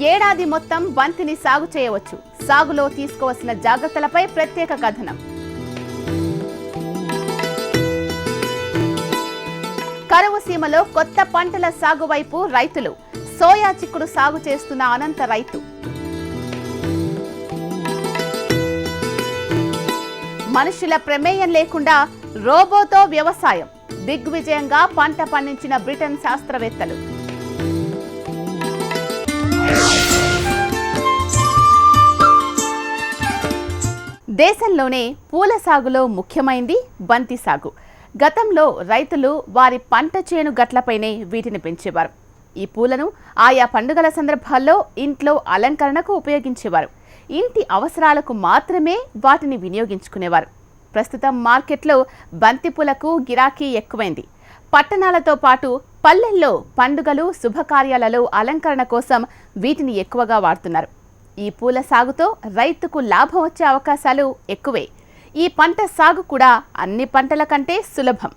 ఏడాది మొత్తం బంతిని సాగు చేయవచ్చు. సాగులో తీసుకోవాల్సిన జాగ్రత్తలపై ప్రత్యేక కథనం. కరువు సీమలో కొత్త పంటల సాగు వైపు రైతులు. సోయా చిక్కుడు సాగు చేస్తున్న అనంత రైతు. మనుషుల ప్రమేయం లేకుండా రోబోతో వ్యవసాయం. దిగ్విజయంగా పంట పండించిన బ్రిటన్ శాస్త్రవేత్తలు. దేశంలోనే పూల సాగులో ముఖ్యమైంది బంతి సాగు. గతంలో రైతులు వారి పంట చేను గట్లపైనే వీటిని పెంచేవారు. ఈ పూలను ఆయా పండుగల సందర్భాల్లో ఇంట్లో అలంకరణకు ఉపయోగించేవారు. ఇంటి అవసరాలకు మాత్రమే వాటిని వినియోగించుకునేవారు. ప్రస్తుతం మార్కెట్లో బంతిపూలకు గిరాకీ ఎక్కువైంది. పట్టణాలతో పాటు పల్లెల్లో పండుగలు శుభకార్యాలలో అలంకరణ కోసం వీటిని ఎక్కువగా వాడుతున్నారు. ఈ పూల సాగుతో రైతుకు లాభం వచ్చే అవకాశాలు ఎక్కువే. ఈ పంట సాగు కూడా అన్ని పంటల కంటే సులభం.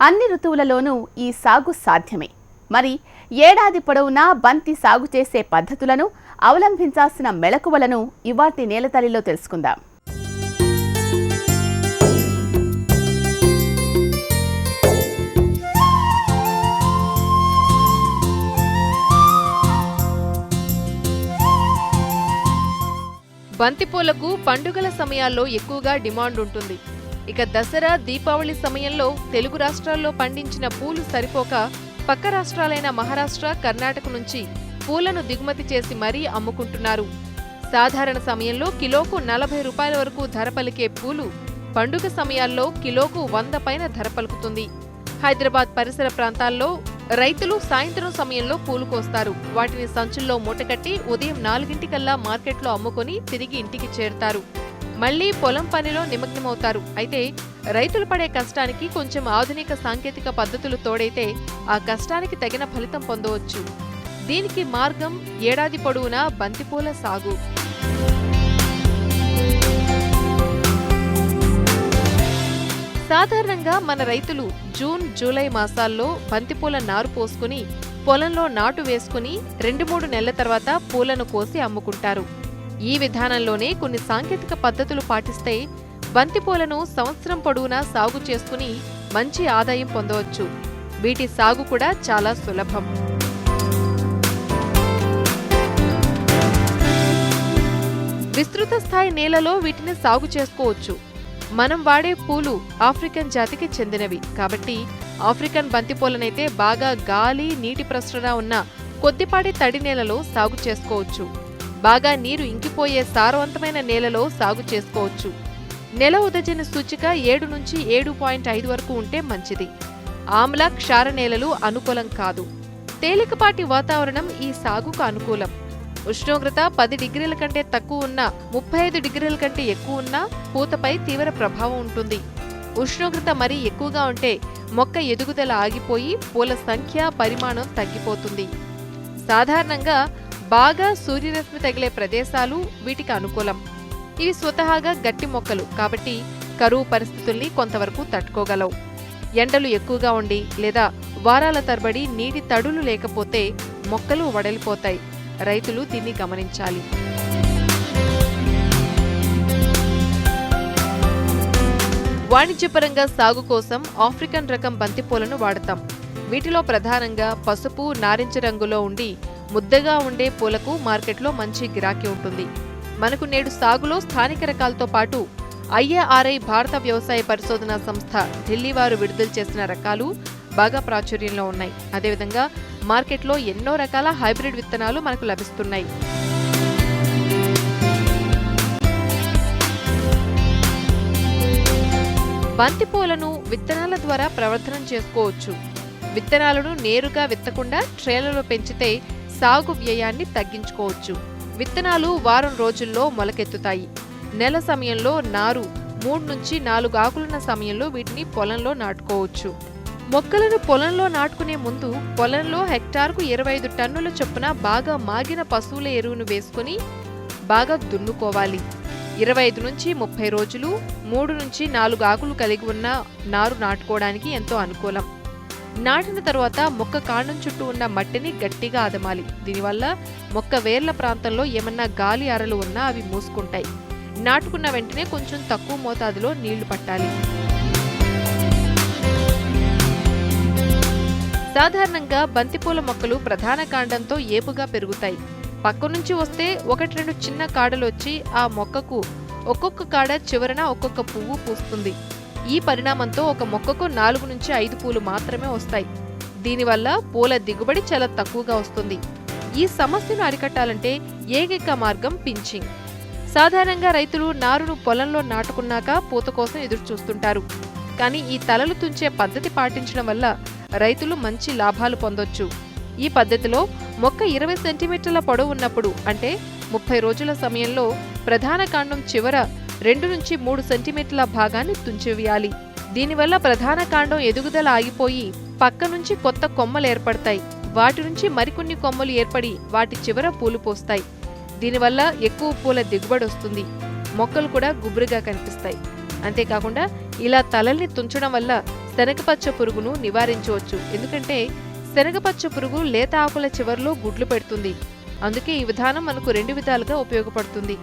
అన్ని ఋతువులలోనూ ఈ సాగు సాధ్యమే. మరి ఏడాది పొడవునా బంతి సాగు చేసే పద్ధతులను, అవలంబించాల్సిన మెళకువలను ఇవాటి నేలతల్లిలో తెలుసుకుందాం. బంతిపూలకు పండుగల సమయాల్లో ఎక్కువగా డిమాండ్ ఉంటుంది. ఇక దసరా, దీపావళి సమయంలో తెలుగు రాష్ట్రాల్లో పండించిన పూలు సరిపోక పక్క రాష్ట్రాలైన మహారాష్ట్ర, కర్ణాటక నుంచి పూలను దిగుమతి చేసి మరీ అమ్ముకుంటున్నారు. సాధారణ సమయంలో కిలోకు 40 రూపాయల వరకు ధర పలికే పూలు పండుగ సమయాల్లో కిలోకు 100 పైన ధర పలుకుతుంది. హైదరాబాద్ పరిసర ప్రాంతాల్లో రైతులు సాయంత్రం సమయంలో పూలు కోస్తారు. వాటిని సంచుల్లో మూటకట్టి ఉదయం 4 మార్కెట్లో అమ్ముకొని తిరిగి ఇంటికి చేరుతారు. మళ్లీ పొలం పనిలో నిమగ్నమవుతారు. అయితే రైతులు పడే కష్టానికి కొంచెం ఆధునిక సాంకేతిక పద్ధతులు తోడైతే ఆ కష్టానికి తగిన ఫలితం పొందవచ్చు. దీనికి మార్గం ఏడాది పొడవునా బంతిపూల సాగు. సాధారణంగా మన రైతులు జూన్, జూలై మాసాల్లో బంతిపూల నారు పోసుకుని పొలంలో నాటు వేసుకుని 2-3 నెలల తర్వాత పూలను కోసి అమ్ముకుంటారు. ఈ విధానంలోనే కొన్ని సాంకేతిక పద్ధతులు పాటిస్తే బంతిపూలను సంవత్సరం పొడవునా సాగు చేసుకుని మంచి ఆదాయం పొందవచ్చు. వీటి సాగు కూడా చాలా సులభం. విస్తృత స్థాయి నేలలో వీటిని సాగు చేసుకోవచ్చు. మనం వాడే పూలు ఆఫ్రికన్ జాతికి చెందినవి కాబట్టి ఆఫ్రికన్ బంతిపూలనైతే బాగా గాలి, నీటి ప్రసరణ ఉన్న కొద్దిపాటి తడి నేలలో సాగు చేసుకోవచ్చు. బాగా నీరు ఇంకిపోయే సారవంతమైన నేలలో సాగు చేసుకోవచ్చు. నెల ఉదజన సూచిక 7 నుంచి 7.5 వరకు ఉంటే మంచిది. ఆమ్ల, క్షార నేలలు అనుకూలం కాదు. తేలికపాటి వాతావరణం ఈ సాగుకు అనుకూలం. ఉష్ణోగ్రత 10 డిగ్రీల కంటే తక్కువ ఉన్నా, 35 డిగ్రీల కంటే ఎక్కువ ఉన్నా పూతపై తీవ్ర ప్రభావం ఉంటుంది. ఉష్ణోగ్రత మరీ ఎక్కువగా ఉంటే మొక్క ఎదుగుదల ఆగిపోయి పూల సంఖ్య, పరిమాణం తగ్గిపోతుంది. సాధారణంగా బాగా సూర్యరశ్మి తగిలే ప్రదేశాలు వీటికి అనుకూలం. ఇవి స్వతహాగా గట్టి మొక్కలు కాబట్టి కరువు పరిస్థితుల్ని కొంతవరకు తట్టుకోగలవు. ఎండలు ఎక్కువగా ఉండి లేదా వారాల తరబడి నీటి తడులు లేకపోతే మొక్కలు వడలిపోతాయి. రైతులు దీన్ని గమనించాలి. వాణిజ్యపరంగా సాగు కోసం ఆఫ్రికన్ రకం బంతిపూలను వాడతాం. వీటిలో ప్రధానంగా పసుపు, నారింజ రంగులో ఉండి ముద్దగా ఉండే పూలకు మార్కెట్లో మంచి గిరాకీ ఉంటుంది. మనకు నేడు సాగులో స్థానిక రకాలతో పాటు IARI భారత వ్యవసాయ పరిశోధనా సంస్థ ఢిల్లీ వారు విడుదల చేసిన రకాలు బాగా ప్రాచుర్యంలో ఉన్నాయి. అదేవిధంగా మార్కెట్లో ఎన్నో రకాల హైబ్రిడ్ విత్తనాలు మనకు లభిస్తున్నాయి. బంతిపూలను విత్తనాల ద్వారా ప్రవర్ధనం చేసుకోవచ్చు. విత్తనాలను నేరుగా విత్తకుండా ట్రేలలో పెంచితే సాగు వ్యయాన్ని తగ్గించుకోవచ్చు. విత్తనాలు వారం రోజుల్లో మొలకెత్తుతాయి. నెల సమయంలో నారు 3 నుంచి 4 ఆకులున్న సమయంలో వీటిని పొలంలో నాటుకోవచ్చు. మొక్కలను పొలంలో నాటుకునే ముందు పొలంలో హెక్టార్కు 25 టన్నుల చొప్పున బాగా మాగిన పశువుల ఎరువును వేసుకుని బాగా దున్నుకోవాలి. 25 నుంచి 30 రోజులు 3 నుంచి 4 ఆకులు కలిగి ఉన్న నారు నాటుకోవడానికి ఎంతో అనుకూలం. నాటిన తరువాత మొక్క కాండం చుట్టూ ఉన్న మట్టిని గట్టిగా అదమాలి. దీనివల్ల మొక్క వేర్ల ప్రాంతంలో ఏమన్నా గాలి అరలు ఉన్నా అవి మూసుకుంటాయి. నాటుకున్న వెంటనే కొంచెం తక్కువ మోతాదులో నీళ్లు పట్టాలి. సాధారణంగా బంతిపూల మొక్కలు ప్రధాన కాండంతో ఏపుగా పెరుగుతాయి. పక్క నుంచి వస్తే 1-2 చిన్న కాడలు వచ్చి ఆ మొక్కకు ఒక్కొక్క కాడ చివరన ఒక్కొక్క పువ్వు పూస్తుంది. ఈ పరిణామంతో ఒక మొక్కకు 4-5 పూలు మాత్రమే వస్తాయి. దీనివల్ల పూల దిగుబడి చాలా తక్కువగా వస్తుంది. ఈ సమస్యను అరికట్టాలంటే ఏకైక మార్గం పించింగ్. సాధారణంగా రైతులు నారును పొలంలో నాటుకున్నాక పూత కోసం ఎదురు చూస్తుంటారు. కానీ ఈ తలలు తుంచే పద్ధతి పాటించడం వల్ల రైతులు మంచి లాభాలు పొందొచ్చు. ఈ పద్ధతిలో మొక్క 20 సెంటీమీటర్ల పొడవు ఉన్నప్పుడు అంటే 30 రోజుల సమయంలో ప్రధాన కాండం చివర 2-3 సెంటీమీటర్ల భాగాన్ని తుంచివేయాలి. దీనివల్ల ప్రధాన కాండం ఎదుగుదల ఆగిపోయి పక్క నుంచి కొత్త కొమ్మలు ఏర్పడతాయి. వాటి నుంచి మరికొన్ని కొమ్మలు ఏర్పడి వాటి చివర పూలు పోస్తాయి. దీనివల్ల ఎక్కువ పూల దిగుబడి వస్తుంది. మొక్కలు కూడా గుబురుగా కనిపిస్తాయి. అంతేకాకుండా ఇలా తలల్ని తుంచడం వల్ల శనగపచ్చ పురుగును నివారించవచ్చు. ఎందుకంటే శనగపచ్చ పురుగు లేత ఆకుల చివర్లో గుడ్లు పెడుతుంది. అందుకే ఈ విధానం మనకు 2 విధాలుగా ఉపయోగపడుతుంది.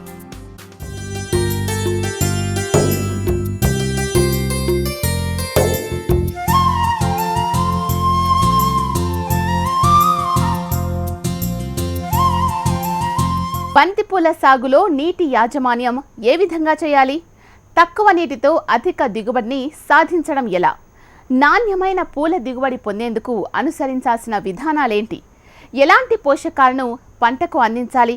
బంతిపూల సాగులో నీటి యాజమాన్యం ఏ విధంగా చేయాలి? తక్కువ నీటితో అధిక దిగుబడిని సాధించడం ఎలా? నాణ్యమైన పూల దిగుబడి పొందేందుకు అనుసరించాల్సిన విధానాలేంటి? ఎలాంటి పోషకాలను పంటకు అందించాలి?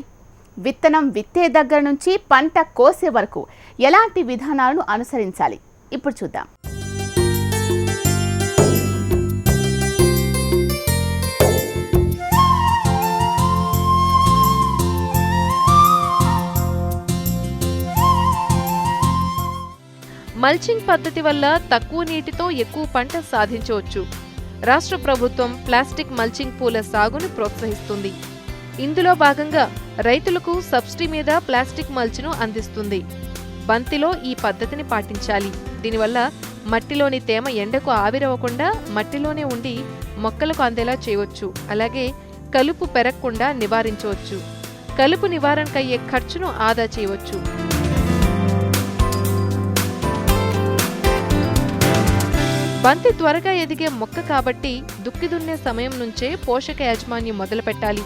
విత్తనం విత్తే దగ్గర నుంచి పంట కోసే వరకు ఎలాంటి విధానాలను అనుసరించాలి? ఇప్పుడు చూద్దాం. మల్చింగ్ పద్ధతి వల్ల తక్కువ నీటితో ఎక్కువ పంట సాధించవచ్చు. రాష్ట్ర ప్రభుత్వం ప్లాస్టిక్ మల్చింగ్ పూల సాగును ప్రోత్సహిస్తుంది. ఇందులో భాగంగా రైతులకు సబ్సిడీ మీద ప్లాస్టిక్ మల్చ్ను అందిస్తుంది. బంతిలో ఈ పద్ధతిని పాటించాలి. దీనివల్ల మట్టిలోని తేమ ఎండకు ఆవిరవ్వకుండా మట్టిలోనే ఉండి మొక్కలకు అందేలా చేయవచ్చు. అలాగే కలుపు పెరగకుండా నివారించవచ్చు. కలుపు నివారణకయ్యే ఖర్చును ఆదా చేయవచ్చు. బంతి త్వరగా ఎదిగే మొక్క కాబట్టి దుక్కి దున్నే సమయం నుంచే పోషక యాజమాన్యం మొదలుపెట్టాలి.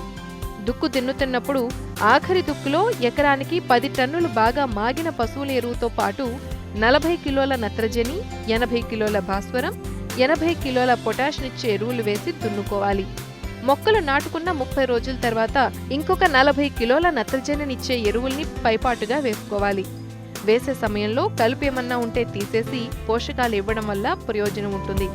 దుక్కు దున్నుతున్నప్పుడు ఆఖరి దుక్కులో ఎకరానికి 10 టన్నులు బాగా మాగిన పశువుల ఎరువుతో పాటు 40 కిలోల నత్రజని, 80 కిలోల భాస్వరం, 80 కిలోల పొటాషినిచ్చే ఎరువులు వేసి దున్నుకోవాలి. మొక్కలు నాటుకున్న 30 రోజుల తర్వాత ఇంకొక 40 కిలోల నత్రజనినిచ్చే ఎరువుల్ని పైపాటుగా వేసుకోవాలి. వేసే సమయంలో కలుపు ఏమన్నా ఉంటే తీసేసి పోషకాలు ఇవ్వడం వల్ల ప్రయోజనం ఉంటుంది.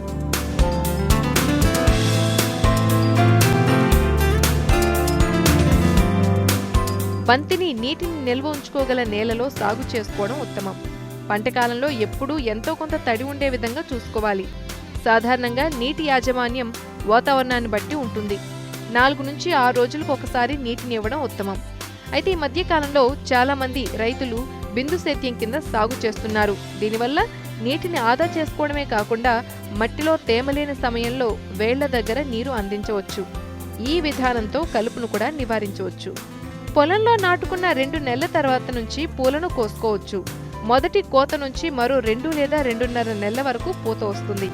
బంతిని నీటిని నిల్వ ఉంచుకోగల నేలలో సాగు చేసుకోవడం ఉత్తమం. పంటకాలంలో ఎప్పుడూ ఎంతో కొంత తడి ఉండే విధంగా చూసుకోవాలి. సాధారణంగా నీటి యాజమాన్యం వాతావరణాన్ని బట్టి ఉంటుంది. 4-6 రోజులకు ఒకసారి నీటిని ఇవ్వడం ఉత్తమం. అయితే ఈ మధ్య కాలంలో చాలా మంది రైతులు బిందు సేద్యం కింద సాగు చేస్తున్నారు. దీనివల్ల నీటిని ఆదా చేసుకోవడమే కాకుండా మట్టిలో తేమలేని సమయంలో వేళ్ల దగ్గర నీరు అందించవచ్చు. ఈ విధానంతో కలుపును కూడా నివారించవచ్చు. పొలంలో నాటుకున్న 2 నెలల తర్వాత నుంచి పూలను కోసుకోవచ్చు. మొదటి కోత నుంచి మరో 2 లేదా 2.5 నెలల వరకు పూత వస్తుంది.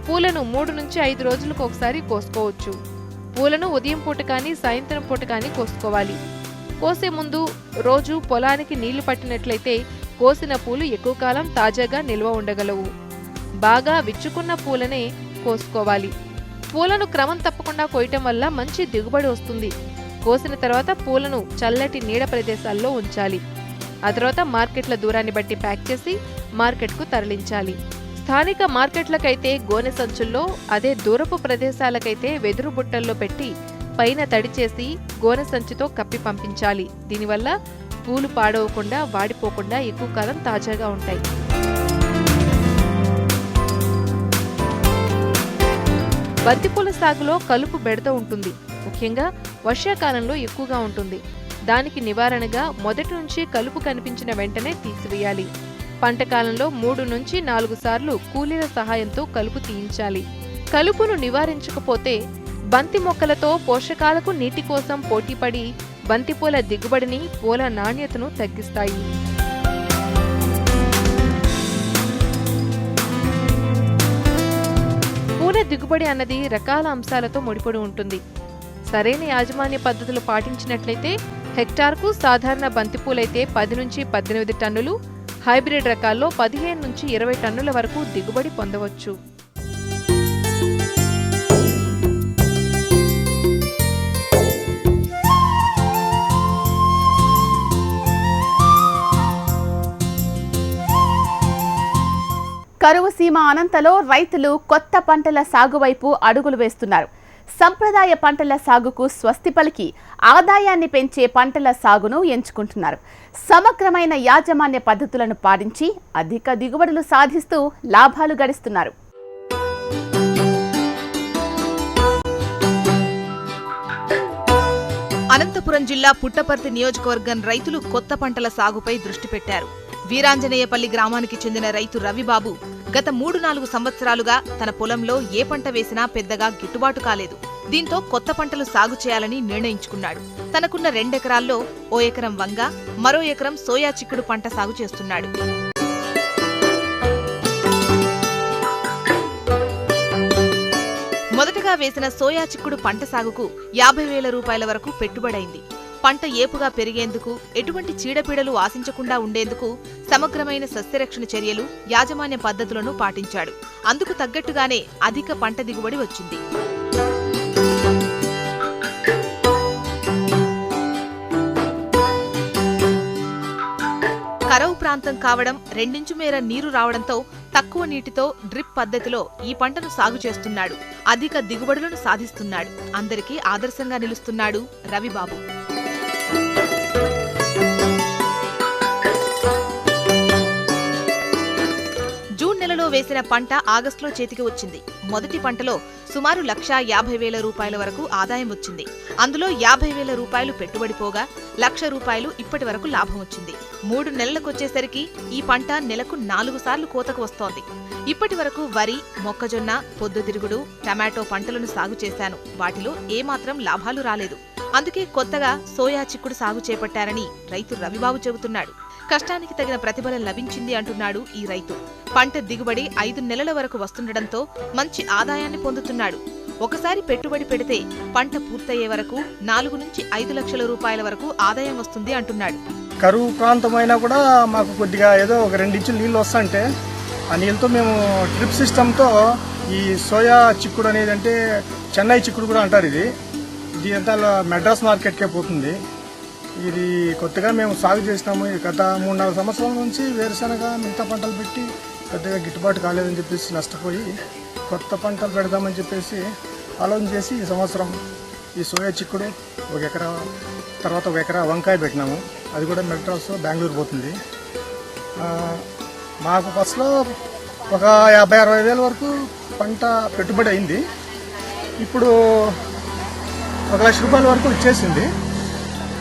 పూలను 3-5 రోజులకు ఒకసారి కోసుకోవచ్చు. పూలను ఉదయం పూట కానీ సాయంత్రం పూట కానీ కోసుకోవాలి. కోసే ముందు రోజు పొలానికి నీళ్లు పట్టినట్లయితే కోసిన పూలు ఎక్కువ కాలం తాజాగా నిల్వ ఉండగలవు. బాగా విచ్చుకున్న పూలనే కోసుకోవాలి. పూలను క్రమం తప్పకుండా కోయటం వల్ల మంచి దిగుబడి వస్తుంది. కోసిన తర్వాత పూలను చల్లటి నీడ ప్రదేశాల్లో ఉంచాలి. ఆ తర్వాత మార్కెట్ల దూరాన్ని బట్టి ప్యాక్ చేసి మార్కెట్కు తరలించాలి. స్థానిక మార్కెట్లకైతే గోనె సంచుల్లో, అదే దూరపు ప్రదేశాలకైతే వెదురు బుట్టల్లో పెట్టి పైన తడి చేసి గోనె సంచితో కప్పి పంపించాలి. దీనివల్ల పూలు పాడవకుండా వాడిపోకుండా ఎక్కువ కాలం తాజాగా ఉంటాయి. బంతిపూల సాగులో కలుపు బెడద ఉంటుంది. ముఖ్యంగా వర్షాకాలంలో ఎక్కువగా ఉంటుంది. దానికి నివారణగా మొదటి నుంచి కలుపు కనిపించిన వెంటనే తీసివేయాలి. పంటకాలంలో 3-4 సార్లు కూలీల సహాయంతో కలుపు తీయించాలి. కలుపును నివారించకపోతే బంతి మొక్కలతో పోషకాలకు నీటి కోసం పోటీపడి బంతిపూల దిగుబడిని, పూల నాణ్యతను తగ్గిస్తాయి. పూల దిగుబడి అన్నది రకాల అంశాలతో ముడిపడి ఉంటుంది. సరైన యాజమాన్య పద్ధతులు పాటించినట్లయితే హెక్టార్కు సాధారణ బంతిపూలైతే 10 నుంచి 18 టన్నులు, హైబ్రిడ్ రకాల్లో 15 నుంచి 20 టన్నుల వరకు దిగుబడి పొందవచ్చు. కరువు సీమ అనంతలో రైతులు కొత్త పంటల సాగు వైపు అడుగులు వేస్తున్నారు. సంప్రదాయ పంటల సాగుకు స్వస్తి పలికి ఆదాయాన్ని పెంచే పంటల సాగును ఎంచుకుంటున్నారు. సమగ్రమైన యాజమాన్య పద్ధతులను పాటించి అధిక దిగుబడులు సాధిస్తూ లాభాలు గడిస్తున్నారు. అనంతపురం జిల్లా పుట్టపర్తి నియోజకవర్గం రైతులు కొత్త పంటల సాగుపై దృష్టి పెట్టారు. వీరాంజనేయపల్లి గ్రామానికి చెందిన రైతు రవిబాబు గత 3-4 సంవత్సరాలుగా తన పొలంలో ఏ పంట వేసినా పెద్దగా గిట్టుబాటు కాలేదు. దీంతో కొత్త పంటలు సాగు చేయాలని నిర్ణయించుకున్నాడు. తనకున్న 2 ఎకరాల్లో ఓ ఎకరం వంగ, మరో ఎకరం సోయా చిక్కుడు పంట సాగు చేస్తున్నాడు. మొదటగా వేసిన సోయా చిక్కుడు పంట సాగుకు 50,000 రూపాయల వరకు పెట్టుబడైంది. పంట ఏపుగా పెరిగేందుకు, ఎటువంటి చీడపీడలు ఆశించకుండా ఉండేందుకు సమగ్రమైన సస్యరక్షణ చర్యలు, యాజమాన్య పద్ధతులను పాటించాడు. అందుకు తగ్గట్టుగానే అధిక పంట దిగుబడి వచ్చింది. కరవు ప్రాంతం కావడం, 2 ఇంచు మేర నీరు రావడంతో తక్కువ నీటితో డ్రిప్ పద్ధతిలో ఈ పంటను సాగు చేస్తున్నాడు. అధిక దిగుబడులను సాధిస్తున్నాడు. అందరికీ ఆదర్శంగా నిలుస్తున్నాడు రవిబాబు. జూన్ నెలలో వేసిన పంట ఆగస్టులో చేతికి వచ్చింది. మొదటి పంటలో సుమారు 1,50,000 రూపాయల వరకు ఆదాయం వచ్చింది. అందులో 50,000 రూపాయలు పెట్టుబడి పోగా 1,00,000 రూపాయలు ఇప్పటి వరకు లాభం వచ్చింది. 3 నెలలకొచ్చేసరికి ఈ పంట నెలకు 4 సార్లు కోతకు వస్తోంది. ఇప్పటి వరకు వరి, మొక్కజొన్న, పొద్దుతిరుగుడు, టమాటో పంటలను సాగు చేశాను. వాటిలో ఏమాత్రం లాభాలు రాలేదు. అందుకే కొత్తగా సోయా చిక్కుడు సాగు చేపట్టారని రైతు రవిబాబు చెబుతున్నాడు. కష్టానికి తగిన ప్రతిఫలం లభించింది అంటున్నాడు ఈ రైతు. పంట దిగుబడి 5 నెలల వరకు వస్తుండటంతో మంచి ఆదాయాన్ని పొందుతున్నాడు. ఒకసారి పెట్టుబడి పెడితే పంట పూర్తయ్యే వరకు 4 నుంచి 5 లక్షల రూపాయల వరకు ఆదాయం వస్తుంది అంటున్నాడు. కరువు ప్రాంతమైనా కూడా మాకు కొద్దిగా ఏదో ఒక 2 ఇంచులు నీళ్ళు వస్తుంటే ఆ నీళ్ళతో మేము డ్రిప్ సిస్టంతో ఈ సోయా చిక్కుడు అనేది, అంటే చెన్నై చిక్కుడు కూడా అంటారు, ఇది అంతా మెడ్రాస్ మార్కెట్కే పోతుంది. ఇది కొత్తగా మేము సాగు చేసినాము. గత 3-4 సంవత్సరాల నుంచి వేరుశనగ, మిగతా పంటలు పెట్టి పెద్దగా గిట్టుబాటు కాలేదని చెప్పేసి నష్టపోయి కొత్త పంటలు పెడదామని చెప్పేసి ఆలోచన చేసి ఈ సంవత్సరం ఈ సోయా చిక్కుడు 1 ఎకరా, తర్వాత 1 ఎకరా వంకాయ పెట్టినాము. అది కూడా మెడ్రాస్, బెంగళూరు పోతుంది. మాకు ఫస్ట్లో ఒక 50-60 వేల వరకు పంట పెట్టుబడి అయింది. ఇప్పుడు 1,00,000 రూపాయల వరకు వచ్చేసింది.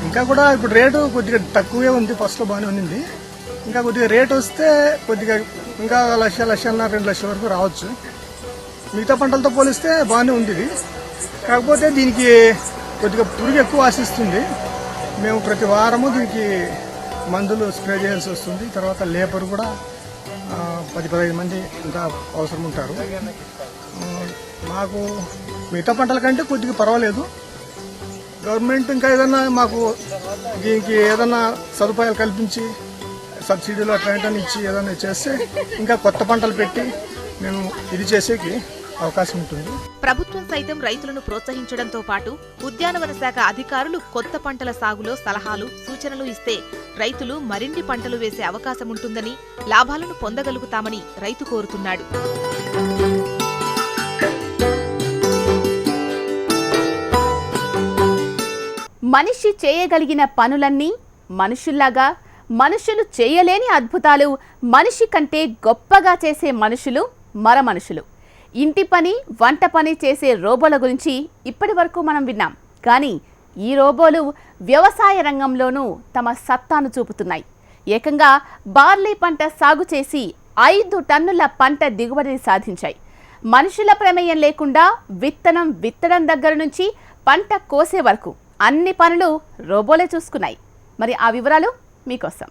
ఇంకా కూడా ఇప్పుడు రేటు కొద్దిగా తక్కువే ఉంది. ఫస్ట్లో బాగానే ఉంది. ఇంకా కొద్దిగా రేటు వస్తే కొద్దిగా ఇంకా 1,00,000, 1,50,000, 2 లక్షల వరకు రావచ్చు. మిగతా పంటలతో పోలిస్తే బాగానే ఉంది ఇది. కాకపోతే దీనికి కొద్దిగా పురుగు ఎక్కువ ఆశిస్తుంది. మేము ప్రతి వారము దీనికి మందులు స్ప్రే చేయాల్సి వస్తుంది. తర్వాత లేబర్ కూడా 10-15 మంది ఇంకా అవసరం ఉంటారు. మాకు మిగతా పంటల కంటే కొద్దిగా పర్వాలేదు. గవర్నమెంట్ ఇంకా ఏదన్నా మాకు దీనికి ఏదన్నా సదుపాయాలు కల్పించి సబ్సిడీలు అట్లాంటివన్నీ ఇచ్చి ఏదైనా చేస్తే ఇంకా కొత్త పంటలు పెట్టి మేము ఇది చేసేకి అవకాశం ఉంటుంది. ప్రభుత్వం సైతం రైతులను ప్రోత్సహించడంతో పాటు ఉద్యానవన శాఖ అధికారులు కొత్త పంటల సాగులో సలహాలు, సూచనలు ఇస్తే రైతులు మరిన్ని పంటలు వేసే అవకాశం ఉంటుందని, లాభాలను పొందగలుగుతామని రైతు కోరుతున్నాడు. మనిషి చేయగలిగిన పనులన్నీ మనుషుల్లాగా, మనుషులు చేయలేని అద్భుతాలు మనిషి కంటే గొప్పగా చేసే మనుషులు మరమనుషులు. ఇంటి పని, వంట పని చేసే రోబోల గురించి ఇప్పటి వరకు మనం విన్నాం. కానీ ఈ రోబోలు వ్యవసాయ రంగంలోనూ తమ సత్తాను చూపుతున్నాయి. ఏకంగా బార్లీ పంట సాగు చేసి 5 టన్నుల పంట దిగుబడిని సాధించాయి. మనుషుల ప్రమేయం లేకుండా విత్తడం దగ్గర నుంచి పంట కోసే వరకు అన్ని పనులు రోబోలే చూసుకున్నాయి. మరి ఆ వివరాలు మీకోసం.